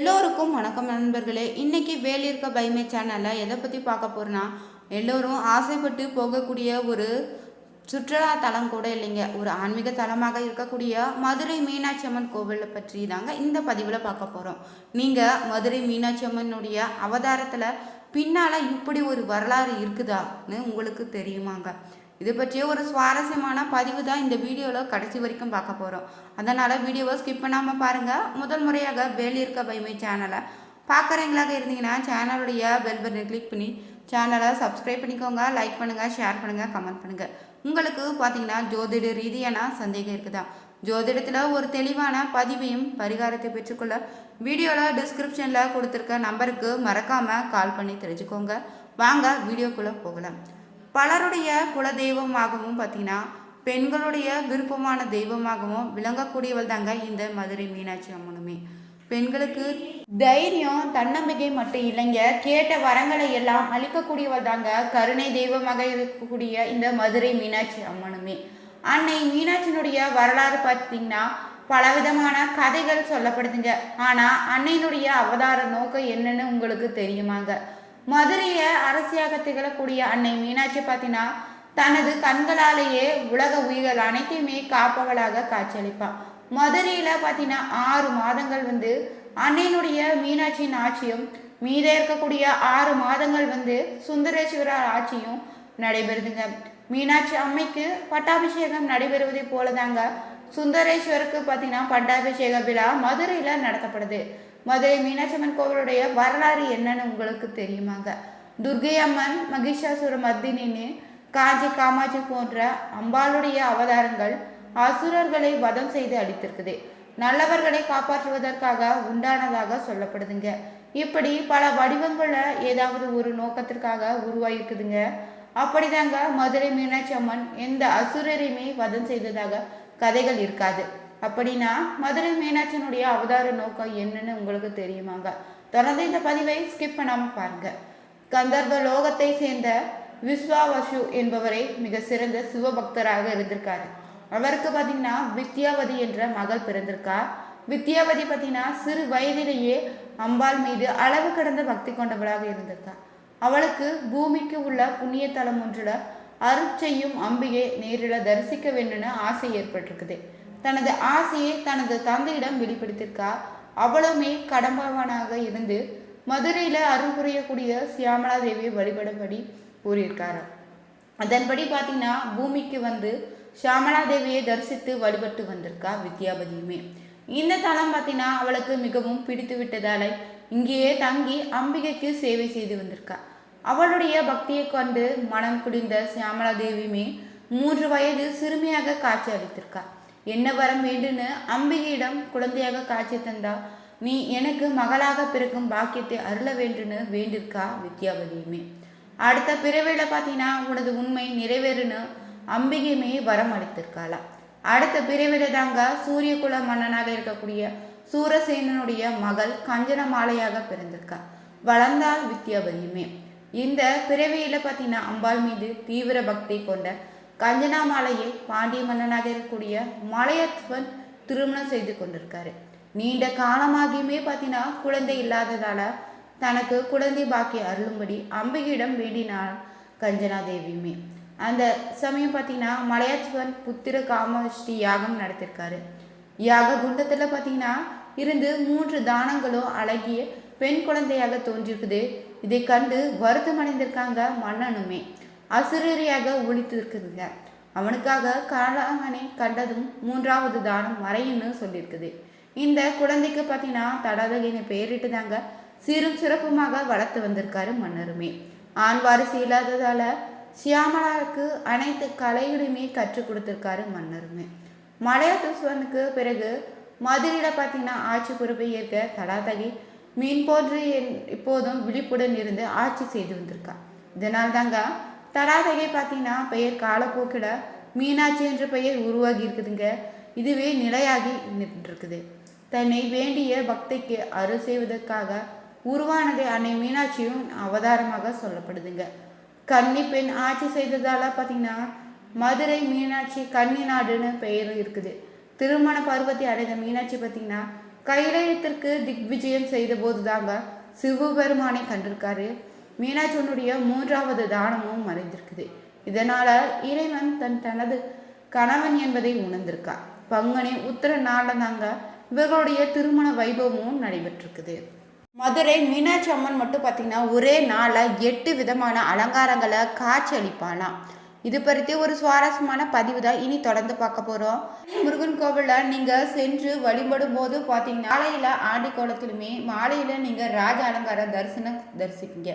எல்லோருக்கும் வணக்கம் நண்பர்களே. இன்னைக்கு வேலியிருக்க பைமே சேனலில் எதை பற்றி பார்க்க போகிறோன்னா, எல்லோரும் ஆசைப்பட்டு போகக்கூடிய ஒரு சுற்றுலா தலம் கூட இல்லைங்க, ஒரு ஆன்மீக தலமாக இருக்கக்கூடிய மதுரை மீனாட்சி அம்மன் கோவிலை பற்றி தாங்க இந்த பதிவில் பார்க்க போகிறோம். நீங்கள் மதுரை மீனாட்சி அம்மனுடைய அவதாரத்தில் பின்னால் இப்படி ஒரு வரலாறு இருக்குதான்னு உங்களுக்கு தெரியுமாங்க? இது பற்றிய ஒரு சுவாரஸ்யமான பதிவு தான் இந்த வீடியோவில் கடைசி வரைக்கும் பார்க்க போகிறோம். அதனால் வீடியோவை ஸ்கிப் பண்ணாமல் பாருங்கள். முதல் முறையாக வேலியிருக்க பைமை சேனலை பார்க்குறீங்களாக இருந்தீங்கன்னா சேனலுடைய பெல் பட்டனை கிளிக் பண்ணி சேனலை சப்ஸ்கிரைப் பண்ணிக்கோங்க. லைக் பண்ணுங்கள், ஷேர் பண்ணுங்கள், கமெண்ட் பண்ணுங்கள். உங்களுக்கு பார்த்தீங்கன்னா ஜோதிட ரீதியான சந்தேகம் இருக்குதா? ஜோதிடத்தில் ஒரு தெளிவான பதிவையும் பரிகாரத்தை பெற்றுக்கொள்ள வீடியோவில் டிஸ்கிரிப்ஷனில் கொடுத்துருக்க நம்பருக்கு மறக்காமல் கால் பண்ணி தெரிஞ்சுக்கோங்க. வாங்க வீடியோக்குள்ளே போகலாம். பலருடைய குல தெய்வமாகவும் பார்த்தீங்கன்னா பெண்களுடைய விருப்பமான தெய்வமாகவும் விளங்கக்கூடியவள் தாங்க இந்த மதுரை மீனாட்சி அம்மனுமே. பெண்களுக்கு தைரியம், தன்னம்பிக்கை மட்டும் இல்லைங்க, கேட்ட வரங்களை எல்லாம் அளிக்கக்கூடியவள் தாங்க கருணை தெய்வமாக இருக்கக்கூடிய இந்த மதுரை மீனாட்சி அம்மனுமே. அன்னை மீனாட்சியினுடைய வரலாறு பார்த்தீங்கன்னா பலவிதமான கதைகள் சொல்லப்படுதுங்க. ஆனால் அன்னையினுடைய அவதார நோக்கம் என்னன்னு உங்களுக்கு தெரியுமாங்க? மதுரையை அரசியாக திகழக்கூடிய அன்னை மீனாட்சி பார்த்தீங்கன்னா தனது கண்களாலேயே உலக உயிர்கள் அனைத்தையுமே காப்பவளாக காட்சியளிப்பாள். மதுரையில் பார்த்தீங்கன்னா 6 மாதங்கள் அன்னையினுடைய மீனாட்சியின் ஆட்சியும், மீத இருக்கக்கூடிய 6 மாதங்கள் சுந்தரேஸ்வரர் ஆட்சியும் நடைபெறுதுங்க. மீனாட்சி அம்மைக்கு பட்டாபிஷேகம் நடைபெறுவதை போலதாங்க சுந்தரேஸ்வருக்கு பார்த்தீங்கன்னா பட்டாபிஷேக விழா மதுரையில் நடத்தப்படுது. மதுரை மீனாட்சி அம்மன் கோவிலுடைய வரலாறு என்னன்னு உங்களுக்கு தெரியுமாங்க? துர்கை அம்மன், மகிஷாசுர மர்தினின்னு, காஞ்சி காமாட்சி போன்ற அம்பாளுடைய அவதாரங்கள் அசுரர்களை வதம் செய்து அளித்திருக்குது. நல்லவர்களை காப்பாற்றுவதற்காக உண்டானதாக சொல்லப்படுதுங்க. இப்படி பல வடிவங்களில் ஏதாவது ஒரு நோக்கத்திற்காக உருவாயிருக்குதுங்க. அப்படிதாங்க மதுரை மீனாட்சி அம்மன் எந்த அசுரரையுமே வதம் செய்ததாக கதைகள் இருக்காது. அப்படின்னா மதுரை மீனாட்சியினுடைய அவதார நோக்கம் என்னன்னு உங்களுக்கு தெரியுமாங்க? தொடர்ந்து இந்த பதிவை ஸ்கிப் பண்ணாமல் பாருங்க. கந்தர்வ லோகத்தை சேர்ந்த விஸ்வாவசு என்பவரை மிக சிறந்த சிவபக்தராக இருந்திருக்காரு. அவருக்கு பார்த்தீங்கன்னா வித்யாவதி என்ற மகள் பிறந்திருக்கா. வித்யாவதி பார்த்தீங்கன்னா சிறு வயதிலேயே அம்பாள் மீது அளவு கடந்த பக்தி கொண்டவளாக இருந்திருக்கா. அவளுக்கு பூமிக்கு உள்ள புண்ணிய தலம் ஒன்றில் அருட்செய்யும் அம்பிகை நேரில் தரிசிக்க வேண்டும்னு ஆசை ஏற்பட்டிருக்குது. தனது ஆசையை தனது தந்தையிடம் வெளிப்படுத்தியிருக்கா. அவளுமே கடம்பவனாக இருந்து மதுரையில் அருள் புரியக்கூடிய சியாமலா தேவியை வழிபடும்படி கூறியிருக்காரு. அதன்படி பார்த்தீங்கன்னா பூமிக்கு சியாமலா தேவியை தரிசித்து வழிபட்டு வந்திருக்கா வித்யாபதியுமே. இந்த தலம் பார்த்தீங்கன்னா அவளுக்கு மிகவும் பிடித்து விட்டதால இங்கேயே தங்கி அம்பிகைக்கு சேவை செய்து வந்திருக்கா. அவளுடைய பக்தியை கண்டு மனம் குடிந்த சியாமலா தேவியுமே 3 வயது சிறுமியாக காட்சி அளித்திருக்கா. என்ன வரம் வேண்டுன்னு அம்பிகையிடம் குழந்தையாக காட்சி தந்தா, நீ எனக்கு மகளாக பிறக்கும் பாக்கியத்தை அருள வேண்டுன்னு வேண்டியிருக்கா வித்யாவதியுமே. அடுத்த பிறவில பார்த்தீங்கன்னா உனது உண்மை நிறைவேறுன்னு அம்பிகையுமே வரம் அளித்திருக்காளா. அடுத்த பிறவில தாங்க சூரியகுல மன்னனாக இருக்கக்கூடிய சூரசேனனுடைய மகள் கஞ்சனமாலையாக பிறந்திருக்கா. வளர்ந்தாள் வித்யாவதியுமே. இந்த பிறவியில பார்த்தீங்கன்னா அம்பாள் மீது தீவிர பக்தி கொண்ட கஞ்சனாமாலையை பாண்டிய மன்னனாக இருக்கக்கூடிய மலையத்வன் திருமணம் செய்து கொண்டிருக்காரு. நீண்ட காலமாகியுமே பார்த்தீங்கன்னா குழந்தை இல்லாததால தனக்கு குழந்தை பாக்கிய அருளும்படி அம்பிகையிடம் வேண்டினாள் கஞ்சனா தேவியுமே. அந்த சமயம் பார்த்தீங்கன்னா மலையத்வன் புத்திர காமஷ்டி யாகம் நடத்திருக்காரு. யாக குண்டத்தில் பார்த்தீங்கன்னா இருந்து 3 தானங்களும் அழகிய பெண் குழந்தையாக தோன்றிருக்குது. இதை கண்டு வருத்தமடைந்திருக்காங்க மன்னனுமே. அசுரரியாக ஒழித்து இருக்குதுங்க. அவனுக்காக காலவனை கண்டதும் 3வது தானம் மறையும்னு சொல்லியிருக்குது. இந்த குழந்தைக்கு பார்த்தீங்கன்னா தடாதகின்னு பெயரிட்டு தாங்க சீரும் சிறப்புமாக வளர்த்து வந்திருக்காரு மன்னருமே. ஆண் வாரிசு இல்லாததால சியாமலாவுக்கு அனைத்து கலைகளையுமே கற்றுக் கொடுத்திருக்காரு மன்னருமே. மலையத்துவனுக்கு பிறகு மதுரையில் பார்த்தீங்கன்னா ஆட்சி பொறுப்பை ஏற்க தடாதகி மீன் போன்று இப்போதும் விழிப்புடன் இருந்து ஆட்சி செய்து வந்திருக்கா. இதனால் தாங்க தடாதகை பார்த்தீங்கன்னா பெயர் காலப்போக்கில் மீனாட்சி என்ற பெயர் உருவாகி இருக்குதுங்க. இதுவே நிலையாகி நின்றுருக்குது. தன்னை வேண்டிய பக்திக்கு அருள் செய்வதற்காக உருவானது அன்னை மீனாட்சியும் அவதாரமாக சொல்லப்படுதுங்க. கன்னி பெண் ஆட்சி செய்ததால பார்த்தீங்கன்னா மதுரை மீனாட்சி கன்னி நாடுன்னு பெயர் இருக்குது. திருமண பருவத்தை அடைந்த மீனாட்சி பார்த்தீங்கன்னா கைலாயத்திற்கு திக்விஜயம் செய்த போது தாங்க சிவபெருமானை கண்டிருக்காரு. மீனாட்சியனுடைய 3வது தானமும் மறைந்திருக்குது. இதனால இறைவன் தனது கணவன் என்பதை உணர்ந்திருக்கார். பங்குனி உத்திர நாளில் தாங்க இவர்களுடைய திருமண வைபவமும் நடைபெற்றிருக்குது. மதுரை மீனாட்சி அம்மன் மட்டும் பார்த்தீங்கன்னா ஒரே நாளில் 8 விதமான அலங்காரங்களை காட்சி அளிப்பாளாம். இது பற்றி ஒரு சுவாரஸ்யமான பதிவு தான் இனி தொடர்ந்து பார்க்க போகிறோம். முருகன் கோவிலில் நீங்கள் சென்று வழிபடும் போது பார்த்தீங்கன்னா காலையில் ஆண்டி கோலத்திலுமே மாலையில் நீங்கள் ராஜ அலங்காரம் தரிசிப்பீங்க.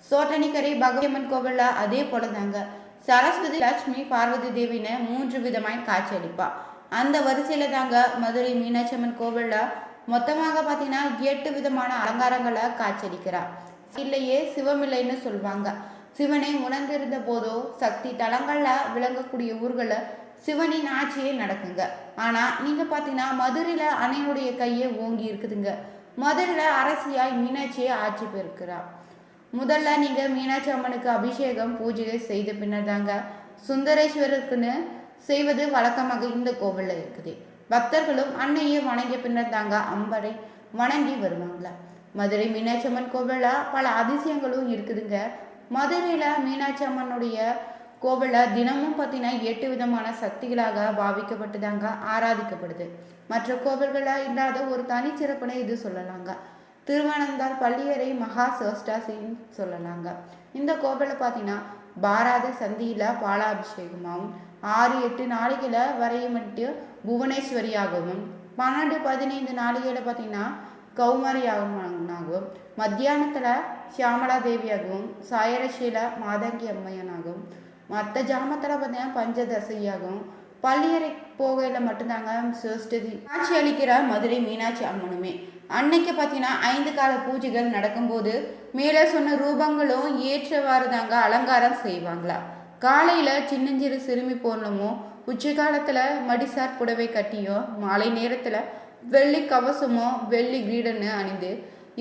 சோட்டனிக்கரை பகவதியம்மன் கோவிலில் அதே போல தாங்க சரஸ்வதி, லட்சுமி, பார்வதி தேவின்னு 3 விதமாய் காட்சி அளிப்பா. அந்த வரிசையில் தாங்க மதுரை மீனாட்சி அம்மன் கோவிலில் மொத்தமாக பார்த்தீங்கன்னா 8 விதமான அலங்காரங்களை காட்சியளிக்கிறார். இல்லையே சிவமில்லைன்னு சொல்லுவாங்க. சிவனை உணர்ந்திருந்த போதோ சக்தி தலங்களில் விளங்கக்கூடிய ஊர்களில் சிவனின் ஆட்சியே நடக்குங்க. ஆனால் நீங்கள் பார்த்தீங்கன்னா மதுரையில் அன்னையுடைய கையை ஓங்கி இருக்குதுங்க. மதுரையில் அரசியாய் மீனாட்சியை ஆட்சி பெறுக்கிறார். முதல்ல நீங்கள் மீனாட்சி அம்மனுக்கு அபிஷேகம் பூஜை செய்த பின்னர் தாங்க சுந்தரேஸ்வரருக்குன்னு செய்வது வழக்கமாக இந்த கோவிலில் இருக்குது. பக்தர்களும் அன்னையை வணங்கிய பின்னர் தாங்க அம்பரை வணங்கி வருவாங்களா. மதுரை மீனாட்சி அம்மன் கோவிலில் பல அதிசயங்களும் இருக்குதுங்க. மதுரையில் மீனாட்சி அம்மனுடைய கோவிலில் தினமும் பார்த்தீங்கன்னா 8 விதமான சக்திகளாக பாவிக்கப்பட்டு தாங்க ஆராதிக்கப்படுது. மற்ற கோவில்களில் இல்லாத ஒரு தனிச்சிறப்புனை இது சொல்லலாங்க. திருவனந்தாள் பள்ளியறை மகா சிவஷ்டாசின்னு சொல்லலாங்க. இந்த கோவிலில் பார்த்தீங்கன்னா பாராத சந்தியில் பாலாபிஷேகமாகவும் 6-8 நாளிகளை வரையமிட்டு புவனேஸ்வரியாகவும் 12-15 நாளிகளை பார்த்தீங்கன்னா கௌமாரியாகவும் மத்தியானத்தில் சியாமலா தேவியாகவும் சாயரசீல மாதங்கி அம்மையனாகவும் மற்ற ஜாமத்தில் பார்த்தீங்கன்னா பஞ்சதசையாகவும் பள்ளியறை போகையில் மட்டும்தாங்க சிவஷ்டி காட்சி அளிக்கிற மதுரை மீனாட்சி அம்மனுமே. அன்னைக்கு பார்த்தீங்கன்னா 5 கால பூஜைகள் நடக்கும்போது மேலே சொன்ன ரூபங்களும் ஏற்றவாறு தாங்க அலங்காரம் செய்வாங்களா. காலையில் சின்னஞ்சிறு சிறுமி போடணுமோ, உச்சி காலத்தில் மடிசார் புடவை கட்டியோ, மாலை நேரத்தில் வெள்ளி கவசமோ வெள்ளி கிரீடன்னு அணிந்து,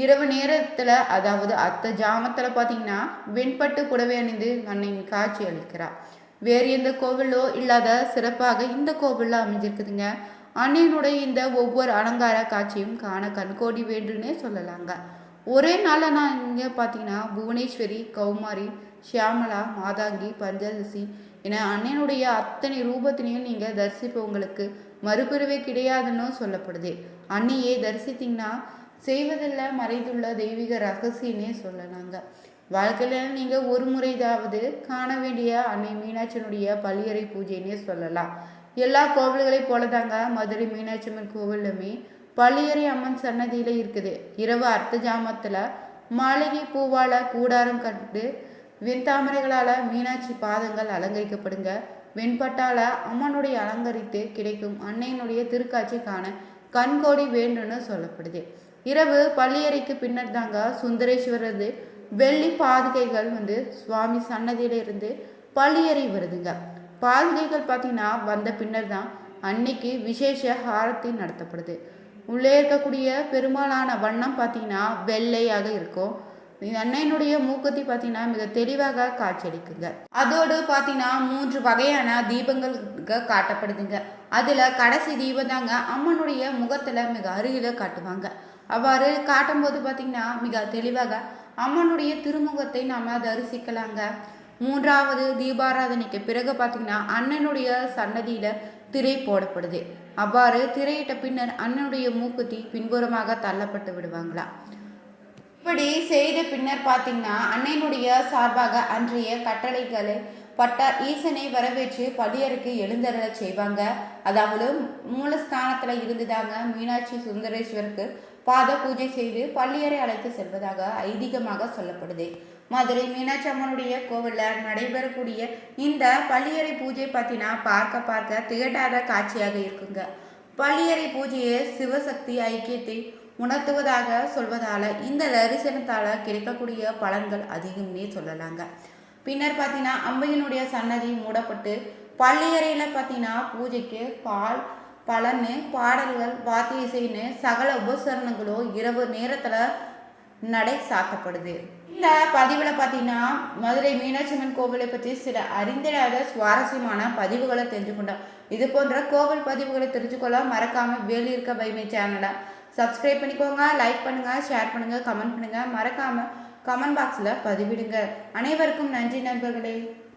இரவு நேரத்தில் அதாவது அத்த ஜாமத்தில் பார்த்தீங்கன்னா வெண்பட்டு புடவை அணிந்து அன்னையின் காட்சி அளிக்கிறார். வேறு எந்த கோவிலோ இல்லாத சிறப்பாக இந்த கோவிலில் அமைஞ்சிருக்குதுங்க. அன்னையினுடைய இந்த ஒவ்வொரு அலங்கார காட்சியும் காண கண்கோடி வேண்டுன்னே சொல்லலாங்க. ஒரே நாளில் நான் இங்கே பார்த்தீங்கன்னா புவனேஸ்வரி, கௌமாரி, ஷியாமலா, மாதாங்கி, பஞ்சதசி என அன்னையினுடைய அத்தனை ரூபத்தினையும் நீங்கள் தரிசிப்பவங்களுக்கு மறுபிறவே கிடையாதுன்னு சொல்லப்படுது. அன்னையை தரிசித்தீங்கன்னா செய்வதில் மறைந்துள்ள தெய்வீக ரகசியன்னே சொல்லலாங்க. வாழ்க்கையில் நீங்கள் ஒரு முறைதாவது காண வேண்டிய அன்னை மீனாட்சியினுடைய பள்ளியறை பூஜைன்னே சொல்லலாம். எல்லா கோவில்களைப் போல தாங்க மதுரை மீனாட்சி அம்மன் கோவிலுமே பள்ளியறை அம்மன் சன்னதியில் இருக்குது. இரவு அர்த்த ஜாமத்தில் மாளிகை பூவால் கூடாரம் கட்டு வெண்தாமரைகளால் மீனாட்சி பாதங்கள் அலங்கரிக்கப்படுங்க. வெண்பட்டால் அம்மனுடைய அலங்கரித்து கிடைக்கும் அன்னையினுடைய திருக்காட்சி காண கண்கோடி வேண்டும்னு சொல்லப்படுது. இரவு பள்ளியறைக்கு பின்னர் தாங்க சுந்தரேஸ்வரது வெள்ளி பாதுகைகள் சுவாமி சன்னதியிலிருந்து பள்ளியறை வருதுங்க. பாதுகைகள் பார்த்தீங்கன்னா வந்த பின்னர் தான் அன்னைக்கு விசேஷ ஆரத்தி நடத்தப்படுது. உள்ளே இருக்கக்கூடிய பெரும்பாலான வண்ணம் பார்த்தீங்கன்னா வெள்ளையாக இருக்கும். அன்னையினுடைய மூக்குத்தி பார்த்தீங்கன்னா மிக தெளிவாக காட்சியளிக்குங்க. அதோடு பார்த்தீங்கன்னா 3 வகையான தீபங்கள் காட்டப்படுதுங்க. அதில் கடைசி தீபம் தாங்க அம்மனுடைய முகத்தில் மிக அருகில் காட்டுவாங்க. அவ்வாறு காட்டும்போது பார்த்தீங்கன்னா மிக தெளிவாக அம்மனுடைய திருமுகத்தை நாம் தரிசிக்கலாங்க. 3வது தீபாராதனைக்கு பிறகு பார்த்தீங்கன்னா அண்ணனுடைய சன்னதியில் திரை போடப்படுது. அவ்வாறு திரையிட்ட பின்னர் அண்ணனுடைய மூக்குத்தி பின்புறமாக தள்ளப்பட்டு விடுவாங்களா. இப்படி செய்த பின்னர் பார்த்தீங்கன்னா அன்னையினுடைய சார்பாக அன்றைய கட்டளைகளை பட்டார் ஈசனை வரவேற்று பள்ளியறைக்கு எழுந்தருள செய்வாங்க. அதாவது மூலஸ்தானத்தில் இருந்துதாங்க மீனாட்சி சுந்தரேஸ்வருக்கு பாத பூஜை செய்து பள்ளியறை அழைத்து செல்வதாக ஐதீகமாக சொல்லப்படுது. மதுரை மீனாட்சி அம்மனுடைய கோவிலில் நடைபெறக்கூடிய இந்த பள்ளியறை பூஜை பார்த்தீங்கன்னா பார்க்க திகட்டாத காட்சியாக இருக்குங்க. பள்ளியறை பூஜையை சிவசக்தி ஐக்கியத்தை உணர்த்துவதாக சொல்வதால் இந்த தரிசனத்தால் கிடைக்கக்கூடிய பலன்கள் அதிகம்னே சொல்லலாங்க. பின்னர் பார்த்தீங்கன்னா அம்பையினுடைய சன்னதி மூடப்பட்டு பள்ளியறையில் பார்த்தீங்கன்னா பூஜைக்கு பால், பழன்னு, பாடல்கள், வாத்திய இசைன்னு சகல உபசரணங்களும் இரவு நேரத்தில் நடை சாத்தப்படுது. இந்த பதிவில் பார்த்தீங்கன்னா மதுரை மீனாட்சி அம்மன் கோவிலை பற்றி சில அறிந்திடாத சுவாரஸ்யமான பதிவுகளை தெரிஞ்சுக்கொண்டோம். இது போன்ற கோவில் பதிவுகளை தெரிஞ்சுக்கொள்ள மறக்காமல் வேலியிருக்க பைமை சேனலை சப்ஸ்கிரைப் பண்ணிக்கோங்க, லைக் பண்ணுங்கள், ஷேர் பண்ணுங்கள், கமெண்ட் பண்ணுங்கள். மறக்காமல் கமெண்ட் பாக்ஸில் பதிவிடுங்க. அனைவருக்கும் நன்றி நண்பர்களே.